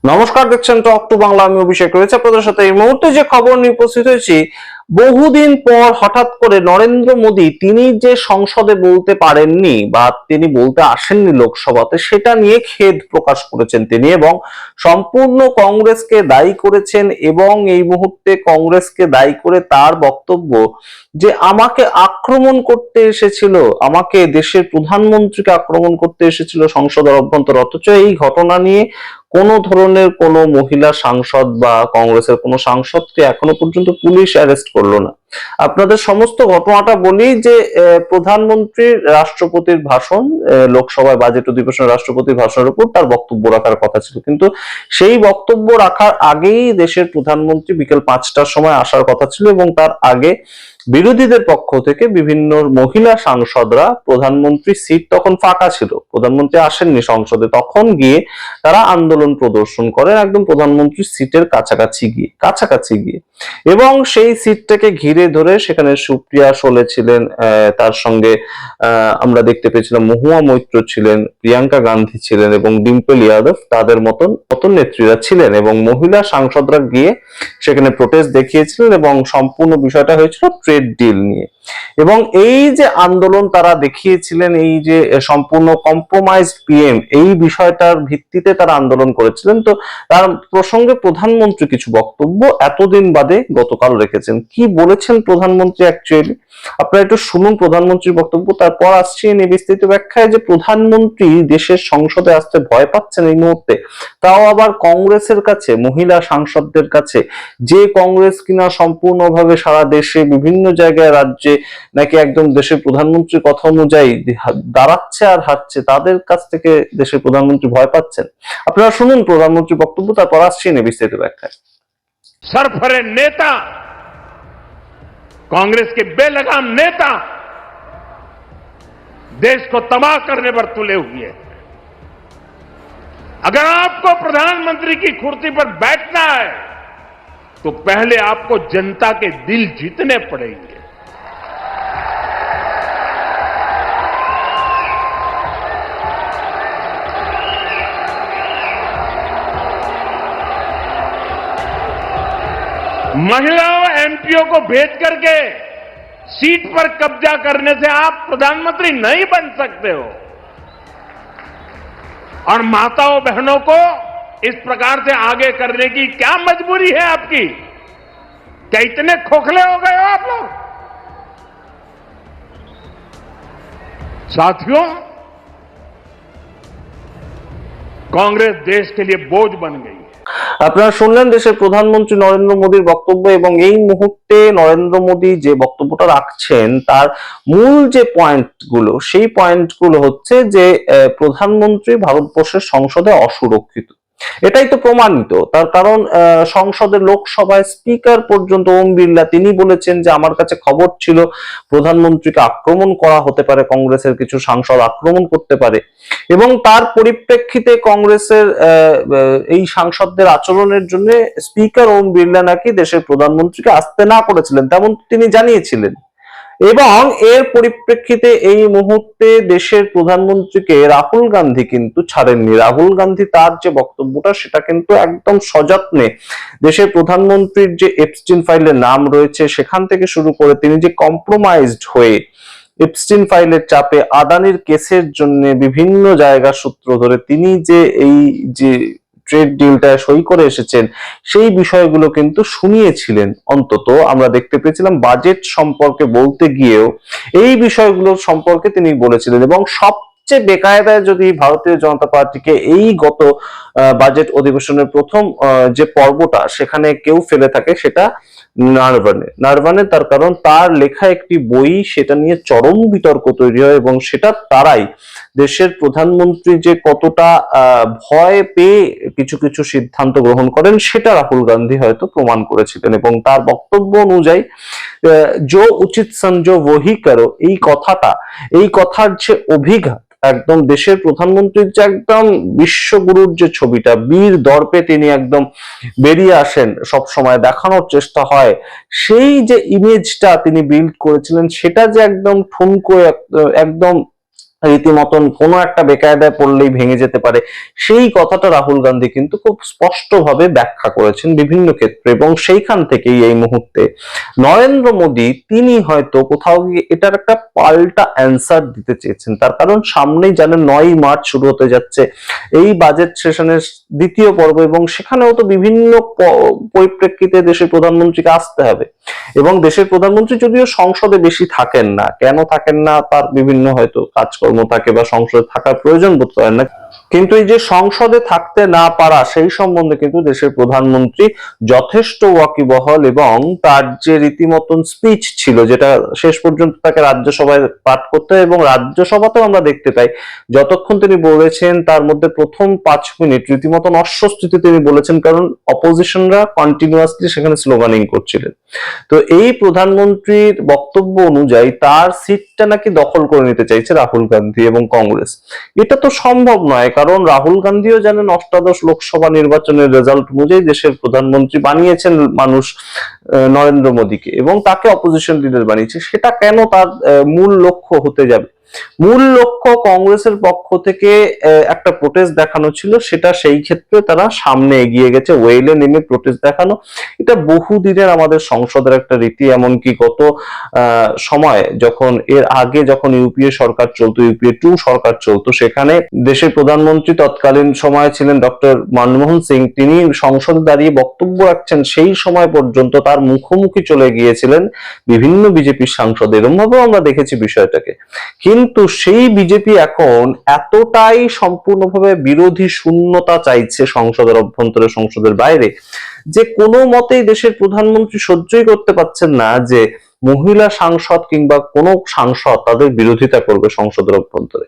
নমস্কার, দেখছেন talk to Bangla. আমি অভিষেক রয়েছে আপনাদের সাথে। এই মুহূর্তে যে খবর নিয়ে উপস্থিত হয়েছি, বহুদিন পর হঠাৎ করে নরেন্দ্র মোদী তিনি যে সংসদে বলতে পারেননি বা তিনি বলতে আসেননি লোকসভাতে, সেটা নিয়ে খেদ প্রকাশ করেছেন তিনি এবং সম্পূর্ণ কংগ্রেসকে দায়ী করেছেন। এবং এই মুহূর্তে কংগ্রেসকে দায়ী করে তার বক্তব্য যে আমাকে আক্রমণ করতে এসেছিল, আমাকে দেশের প্রধানমন্ত্রীকে আক্রমণ করতে এসেছিল সংসদের অভ্যন্তরে, অথচ এই ঘটনা নিয়ে কোনো ধরনের কোনো মহিলা সাংসদ বা কংগ্রেসের কোনো সাংসদকে এখনো পর্যন্ত পুলিশ অ্যারেস্ট করলো না। আপনাদের সমস্ত ঘটনাটা বলি যে প্রধানমন্ত্রীর রাষ্ট্রপতির ভাষণ, লোকসভায় বাজেট অধিবেশনে রাষ্ট্রপতির ভাষণের উপর তার বক্তব্য রাখার কথা ছিল, কিন্তু সেই বক্তব্য রাখার আগেই দেশের প্রধানমন্ত্রী বিকেল 5টার সময় আসার কথা ছিল এবং তার আগে বিরোধীদের পক্ষ থেকে বিভিন্ন মহিলা সাংসদরা, প্রধানমন্ত্রীর সিট তখন ফাঁকা ছিল, প্রধানমন্ত্রী আসেননি সংসদে, তখন গিয়ে তারা আন্দোলন প্রদর্শন করেন একদম প্রধানমন্ত্রীর সিটের কাছাকাছি গিয়ে এবং সেই সিটটাকে ঘিরে ধরে সেখানে সুপ্রিয়া শোলে ছিলেন, তার সঙ্গে আমরা দেখতে পেয়েছিলাম মহুয়া মৈত্র ছিলেন, প্রিয়াঙ্কা গান্ধী ছিলেন এবং ডিম্পল ইয়াদব, তাদের মতন নেত্রীরা ছিলেন এবং মহিলা সাংসদরা গিয়ে সেখানে প্রোটেস্ট দেখিয়েছিলেন এবং সম্পূর্ণ বিষয়টা হয়েছিল ট্রেড ডিল নিয়ে। এবং এই যে আন্দোলন তারা দেখিয়েছিলেন, এই যে সম্পূর্ণ কম্প্রোমাইজ পিএম, এই বিষয়টার ভিত্তিতে তারা আন্দোলন করেছিলেন। তো তার প্রসঙ্গে প্রধানমন্ত্রী কিছু বক্তব্য এতদিন বাদে গতকাল রেখেছেন। কি বলেছেন প্রধানমন্ত্রী অ্যাকচুয়ালি আপনারা একটু শুনুন প্রধানমন্ত্রীর বক্তব্য, তারপর আসছি বিস্তারিত ব্যাখ্যায় যে প্রধানমন্ত্রী দেশের সংসদে আসতে ভয় পাচ্ছেন এই মুহূর্তে, তাও আবার কংগ্রেসের কাছে, মহিলা সাংসদদের কাছে, যে কংগ্রেস কিনা সম্পূর্ণভাবে সারা দেশে বিভিন্ন জায়গায় রাজ্যে নাকি একদম দেশের প্রধানমন্ত্রীর কথা অনুযায়ী দাঁড়াচ্ছে আর হাঁটছে, তাদের কাছ থেকে দেশের প্রধানমন্ত্রী ভয় পাচ্ছেন। আপনারা শুনুন প্রধানমন্ত্রীর বক্তব্য, তারপর আসছি বিস্তারিত ব্যাখ্যায়। सरफरे नेता, कांग्रेस के बेलगाम नेता देश को तबाह करने पर तुले हुए हैं। अगर आपको प्रधानमंत्री की कुर्सी पर बैठना है तो पहले आपको जनता के दिल जीतने पड़ेंगे। महिलाओं एमपीओ को भेज करके सीट पर कब्जा करने से आप प्रधानमंत्री नहीं बन सकते हो। और माताओं बहनों को इस प्रकार से आगे करने की क्या मजबूरी है आपकी? क्या इतने खोखले हो गए हो आप लोग? साथियों, कांग्रेस देश के लिए बोझ बन गई। আপনারা শুনলেন দেশের প্রধানমন্ত্রী নরেন্দ্র মোদীর বক্তব্য এবং এই মুহূর্তে নরেন্দ্র মোদী যে বক্তব্যটা রাখছেন তার মূল যে পয়েন্টগুলো, সেই পয়েন্টগুলো হচ্ছে যে প্রধানমন্ত্রী ভারতবর্ষের সংসদে অসুরক্ষিত। এটাই তো প্রমাণিত। তার কারণ সংসদের লোকসভায় স্পিকার পর্যন্ত ওম বিড়লা তিনি বলেছেন যে আমার কাছে খবর ছিল প্রধানমন্ত্রীকে আক্রমণ করা হতে পারে, কংগ্রেসের কিছু সাংসদ আক্রমণ করতে পারে এবং তার পরিপ্রেক্ষিতে কংগ্রেসের এই সাংসদদের আচরণের জন্য স্পিকার ওম বিড়লা নাকি দেশের প্রধানমন্ত্রীকে আসতে না করেছিলেন, তেমন তিনি জানিয়েছিলেন। এবং এর পরিপ্রেক্ষিতে এই মুহূর্তে দেশের প্রধানমন্ত্রীকে রাহুল গান্ধী কিন্তু ছাড়েননি। রাহুল গান্ধী তার যে বক্তব্যটা সেটা কিন্তু একদম সযত্নে দেশের প্রধানমন্ত্রীর যে এপস্টিন ফাইলের নাম রয়েছে সেখান থেকে শুরু করে তিনি যে কম্প্রোমাইজড হয়ে এপস্টিন ফাইলের চাপে আদানির কেসের জন্য বিভিন্ন জায়গা সূত্র ধরে তিনি যে এই যে ট্রেড ডিলটা সই করে এসেছেন সেই বিষয়গুলো কিন্তু শুনিয়েছিলেন। অন্তত আমরা দেখতে পেয়েছিলাম বাজেট সম্পর্কে বলতে গিয়েও এই বিষয়গুলো সম্পর্কে তিনি বলেছিলেন। এবং সবচেয়ে বেকায়দায় যদি ভারতীয় জনতা পার্টিকে এই গত বাজেট অধিবেশনের প্রথম যে পর্বটা সেখানে কেউ ফেলে থাকে সেটা নারভানে। তার কারণ তার লেখা একটি বই, সেটা নিয়ে চরম বিতর্ক তৈরি হয় এবং সেটা তারাই দেশের প্রধানমন্ত্রী যে কতটা ভয় পেয়ে কিছু কিছু সিদ্ধান্ত গ্রহণ করেন সেটা রাহুল গান্ধী হয়তো প্রমাণ করেছিলেন। এবং তার বক্তব্য অনুযায়ী জো উচিত সমঝো ওহি করো, এই কথার যে অভিঘাত, একদম দেশের প্রধানমন্ত্রীর যে একদম বিশ্বগুরুর যে ছবিটা, বীর দর্পে তিনি একদম বেরিয়ে আসেন, সব সময় দেখানোর চেষ্টা হয়, সেই যে ইমেজটা তিনি বিল্ড করেছিলেন সেটা যে একদম ঠুনকো একদম রীতিমতন কোনো একটা বেকায়দায় পড়লেই ভেঙে যেতে পারে, সেই কথাটা রাহুল গান্ধী কিন্তু খুব স্পষ্টভাবে ব্যাখ্যা করেছেন বিভিন্ন ক্ষেত্রে। এবং সেইখান থেকেই এই মুহূর্তে নরেন্দ্র মোদী তিনি হয়তো কোথাও গিয়ে এটার একটা পাল্টা অ্যান্সার দিতে চেয়েছেন। তার কারণ সামনেই জানেন 9ই মার্চ শুরু হতে যাচ্ছে এই বাজেট সেশনের দ্বিতীয় পর্ব, এবং সেখানেও তো বিভিন্ন পরিপ্রেক্ষিতে দেশের প্রধানমন্ত্রীকে আসতে হবে। এবং দেশের প্রধানমন্ত্রী যদিও সংসদে বেশি থাকেন না, কেন থাকেন না তার বিভিন্ন হয়তো কাজকর্ম থাকে বা সংসদে থাকার প্রয়োজন বোধ করেন না, কিন্তু এই যে সংসদে থাকতে না পারা সেই সম্বন্ধে কিন্তু দেশের প্রধানমন্ত্রী যথেষ্ট ওয়াকিবহল। এবং তার যে রীতিমতন স্পিচ ছিল, যেটা শেষ পর্যন্ত তাকে রাজ্যসভায় পাঠ করতে হয়, এবং রাজ্যসভাতেও আমরা দেখতে পাই যতক্ষণ তিনি বলেছেন তার মধ্যে প্রথম 5 মিনিট রীতিমতন অস্বস্তিতে তিনি বলেছেন, কারণ অপোজিশনরা কন্টিনিউয়াসলি সেখানে স্লোগানিং করছিলেন। তো এই প্রধানমন্ত্রীর বক্তব্য অনুযায়ী তার সিটটা নাকি দখল করে নিতে চাইছে রাহুল গান্ধী এবং কংগ্রেস। এটা তো সম্ভব নয়, কারণ রাহুল গান্ধীও জানেন অষ্টাদশ লোকসভা নির্বাচনের রেজাল্ট অনুযায়ী দেশের প্রধানমন্ত্রী বানিয়েছেন মানুষ নরেন্দ্র মোদীকে, এবং তাকে অপোজিশন লিডার বানিয়েছে। সেটা কেন তার মূল লক্ষ্য হতে যাবে? মূল লক্ষ্য কংগ্রেসের পক্ষ থেকে একটা প্রোটেস্ট দেখানো ছিল, সেটা সেই ক্ষেত্রে তারা সামনে এগিয়ে গেছে, ওয়েলে নেমে প্রোটেস্ট দেখানো। এটা বহুদিনের আমাদের সংসদের একটা রীতি। এমনকি গত সময় যখন এর আগে যখন ইউপিএ সরকার চলতো, ইউপিএ 2 সরকার চলতো, সেখানে দেশের প্রধানমন্ত্রী তৎকালীন সময় ছিলেন ডক্টর মনমোহন সিং। তিনি সংসদে দাঁড়িয়ে বক্তব্য রাখছেন, সেই সময় পর্যন্ত তার মুখোমুখি চলে গিয়েছিলেন বিভিন্ন বিজেপির সাংসদ। এরকম ভাবেও আমরা দেখেছি বিষয়টাকে। কিন্তু সেই বিজেপি এখন এতটাই সম্পূর্ণভাবে বিরোধী শূন্যতা চাইছে সংসদের অভ্যন্তরে, সংসদের বাইরে, যে কোনো মতেই দেশের প্রধানমন্ত্রী সহ্যই করতে পারছেন না যে মহিলা সাংসদ কিংবা কোনো সাংসদ তাদের বিরোধিতা করবে সংসদের অভ্যন্তরে।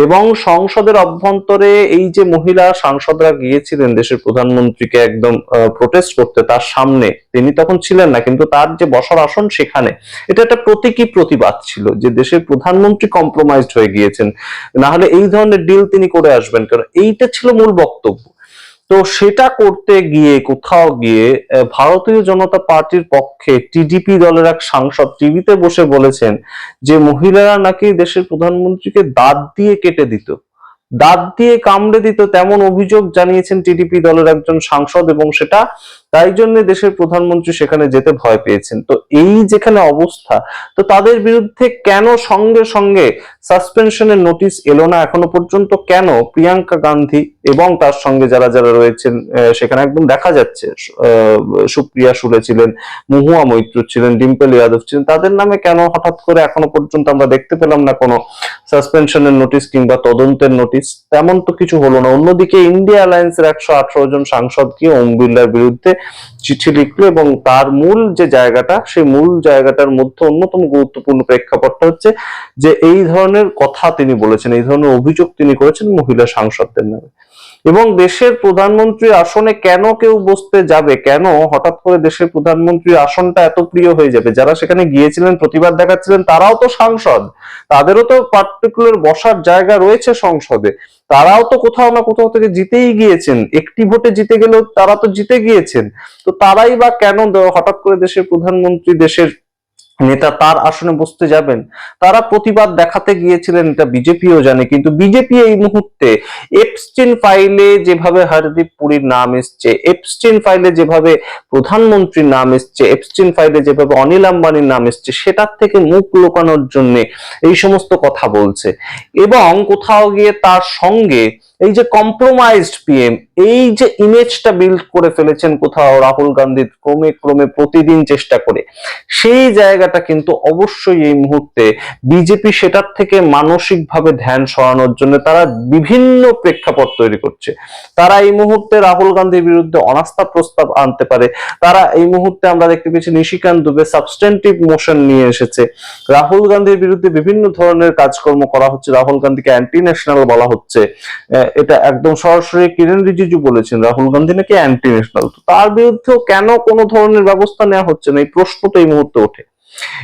এবং সংসদের অভ্যন্তরে এই যে মহিলা সাংসদরা গিয়েছিলেন দেশের প্রধানমন্ত্রীকে একদম প্রোটেস্ট করতে, তার সামনে তিনি তখন ছিলেন না, কিন্তু তার যে বসার আসন সেখানে, এটা একটা প্রতীকী প্রতিবাদ ছিল যে দেশের প্রধানমন্ত্রী কম্প্রোমাইজড হয়ে গিয়েছেন, না হলে এই ধরনের ডিল তিনি করে আসবেন, কারণ এইটা ছিল মূল বক্তব্য। তো সেটা করতে গিয়ে কোথাও গিয়ে ভারতীয় জনতা পার্টির পক্ষে টিডিপি দলের এক সাংসদ টিভিতে বসে বলেছেন যে মহিলারা নাকি দেশের প্রধানমন্ত্রীকে দাঁত দিয়ে কেটে দিত, দাঁত দিয়ে কামড়ে দিত, তেমন অভিযোগ জানিয়েছেন টিডিপি দলের একজন সাংসদ। এবং সেটা তাই জন্য দেশের প্রধানমন্ত্রী সেখানে যেতে ভয় পেয়েছেন। তো এই যেখানে অবস্থা, তো তাদের বিরুদ্ধে কেন সঙ্গে সঙ্গে সাসপেনশনের নোটিশ এলো না এখনো পর্যন্ত? কেন প্রিয়াঙ্কা গান্ধী এবং তার সঙ্গে যারা যারা রয়েছেন সেখানে একদম দেখা যাচ্ছে, সুপ্রিয়া সুলে ছিলেন, মহুয়া মৈত্র ছিলেন, ডিম্পল যাদব ছিলেন, তাদের নামে কেন হঠাৎ করে এখনো পর্যন্ত আমরা দেখতে পেলাম না কোনো সাসপেনশনের নোটিশ কিংবা তদন্তের নোটিশ? তেমন তো কিছু হলো না। অন্যদিকে ইন্ডিয়া অ্যালায়েন্সের 118 জন সাংসদ কি ওম বিড়লার বিরুদ্ধে চিঠি লিখলো, এবং তার মূল যে জায়গাটা, সেই মূল জায়গাটার মধ্যে অন্যতম গুরুত্বপূর্ণ প্রেক্ষাপটটা হচ্ছে যে এই ধরনের কথা তিনি বলেছেন, এই ধরনের অভিযোগ তিনি করেছেন মহিলা সাংসদদের নামে। এবং দেশের প্রধানমন্ত্রীর আসনে কেন কেউ বসতে যাবে? কেন হঠাৎ করে দেশের প্রধানমন্ত্রীর আসনটা এত প্রিয় হয়ে যাবে? যারা সেখানে গিয়েছিলেন, প্রতিবাদ দেখাচ্ছিলেন, তারাও তো সাংসদ, তাদেরও তো পার্টিকুলার বসার জায়গা রয়েছে সংসদে, তারাও তো কোথাও না কোথাও থেকে জিতেই গিয়েছেন, একটি ভোটে জিতে গেলেও তারা তো জিতে গিয়েছেন। তো তারাই বা কেন হঠাৎ করে দেশের প্রধানমন্ত্রী, দেশের নেতা তার আসনে বসতে যাবেন? তারা প্রতিবাদ দেখাতে গিয়েছিলেন, এটা বিজেপিও জানে। কিন্তু বিজেপি এই মুহূর্তে এপস্টিন ফাইলে যেভাবে হরদীপ পুরীর নাম এসছে, এপস্টিন ফাইলে যেভাবে প্রধানমন্ত্রীর নাম এসছে, এপস্টিন ফাইলে যেভাবে অনিল আম্বানির নাম এসছে, সেটার থেকে মুখ লুকানোর জন্য এই সমস্ত কথা বলছে। এবং কোথাও গিয়ে তার সঙ্গে এই যে কম্প্রোমাইজড পিএম, এই যে ইমেজটা বিল্ড করে ফেলেছেন কোথাও রাহুল গান্ধী ক্রমে ক্রমে প্রতিদিন চেষ্টা করে, সেই জায়গাটা কিন্তু অবশ্যই এই মুহূর্তে বিজেপি সেটার থেকে মানসিকভাবে ধ্যান সরানোর জন্য তারা বিভিন্ন প্রেক্ষাপট তৈরি করছে। তারা এই মুহূর্তে রাহুল গান্ধীর বিরুদ্ধে অনাস্থা প্রস্তাব আনতে পারে। তারা এই মুহূর্তে আমরা দেখতে পেয়েছি নিশিকান্ত দুবে সাবস্টেন্টিভ মোশন নিয়ে এসেছে। রাহুল গান্ধীর বিরুদ্ধে বিভিন্ন ধরনের কাজকর্ম করা হচ্ছে, রাহুল গান্ধীকে অ্যান্টি ন্যাশনাল বলা হচ্ছে। এটা একদম সরাসরি কিরেন রিজিজু বলেছেন রাহুল গান্ধী নাকি অ্যান্টি ন্যাশনাল। তো তার বিরুদ্ধেও কেন কোনো ধরনের ব্যবস্থা নেওয়া হচ্ছে না, এই প্রশ্ন তো এই মুহূর্তে ওঠে।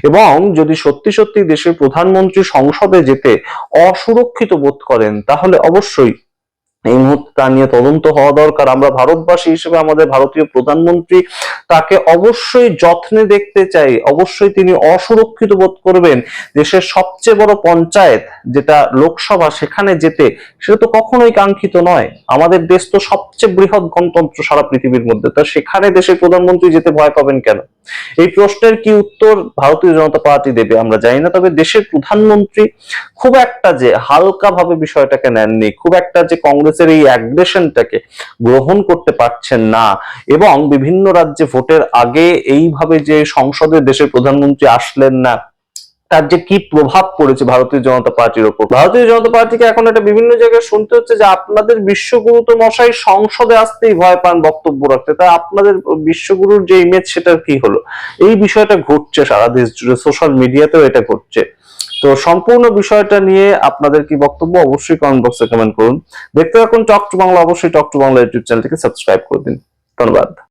এবং যদি সত্যি সত্যি দেশের প্রধানমন্ত্রী সংসদে যেতে অসুরক্ষিত বোধ করেন, তাহলে অবশ্যই এই মুহূর্তে তা নিয়ে তদন্ত হওয়া দরকার। আমরা ভারতবাসী হিসেবে আমাদের ভারতীয় প্রধানমন্ত্রী তাকে অবশ্যই যত্নে দেখতে চাই। অবশ্যই তিনি অসুরক্ষিত বোধ করবেন। দেশের সবচেয়ে বড় পঞ্চায়েত যেটা লোকসভা, সেখানে যেতে, সেটা তো কখনোই কাঙ্ক্ষিত নয়। আমাদের দেশ তো সবচেয়ে বৃহৎ গণতন্ত্র সারা পৃথিবীর মধ্যে, তো সেখানে দেশের প্রধানমন্ত্রী যেতে ভয় পাবেন কেন? এই প্রশ্নের কি উত্তর ভারতীয় জনতা পার্টি দেবে আমরা জানি না। তবে দেশের প্রধানমন্ত্রী খুব একটা যে হালকা ভাবে বিষয়টাকে নেননি, খুব একটা যে কংগ্রেসের এই অ্যাগ্রেশনটাকে গ্রহণ করতে পারছেন না, এবং বিভিন্ন রাজ্যে ভোটের আগে এইভাবে যে সংসদে দেশের প্রধানমন্ত্রী আসলেন না, তার যে কি প্রভাব পড়েছে ভারতীয় জনতা পার্টির ওপর। ভারতীয় জনতা পার্টিকে এখন এটা বিভিন্ন জায়গায় শুনতে হচ্ছে যে আপনাদের বিশ্বগুরু তো মশাই সংসদে আসতেই ভয় পান বক্তব্য রাখতে, তাই আপনাদের বিশ্বগুরুর যে ইমেজ সেটার কি হলো? এই বিষয়টা ঘটছে সারা দেশ জুড়ে, সোশ্যাল মিডিয়াতেও এটা ঘটছে। তো সম্পূর্ণ বিষয়টা নিয়ে আপনাদের কি বক্তব্য অবশ্যই কমেন্ট বক্সে কমেন্ট করুন। দেখতে থাকুন টক টু বাংলা। অবশ্যই টক টু বাংলা ইউটিউব চ্যানেলটিকে সাবস্ক্রাইব করে দিন। ধন্যবাদ।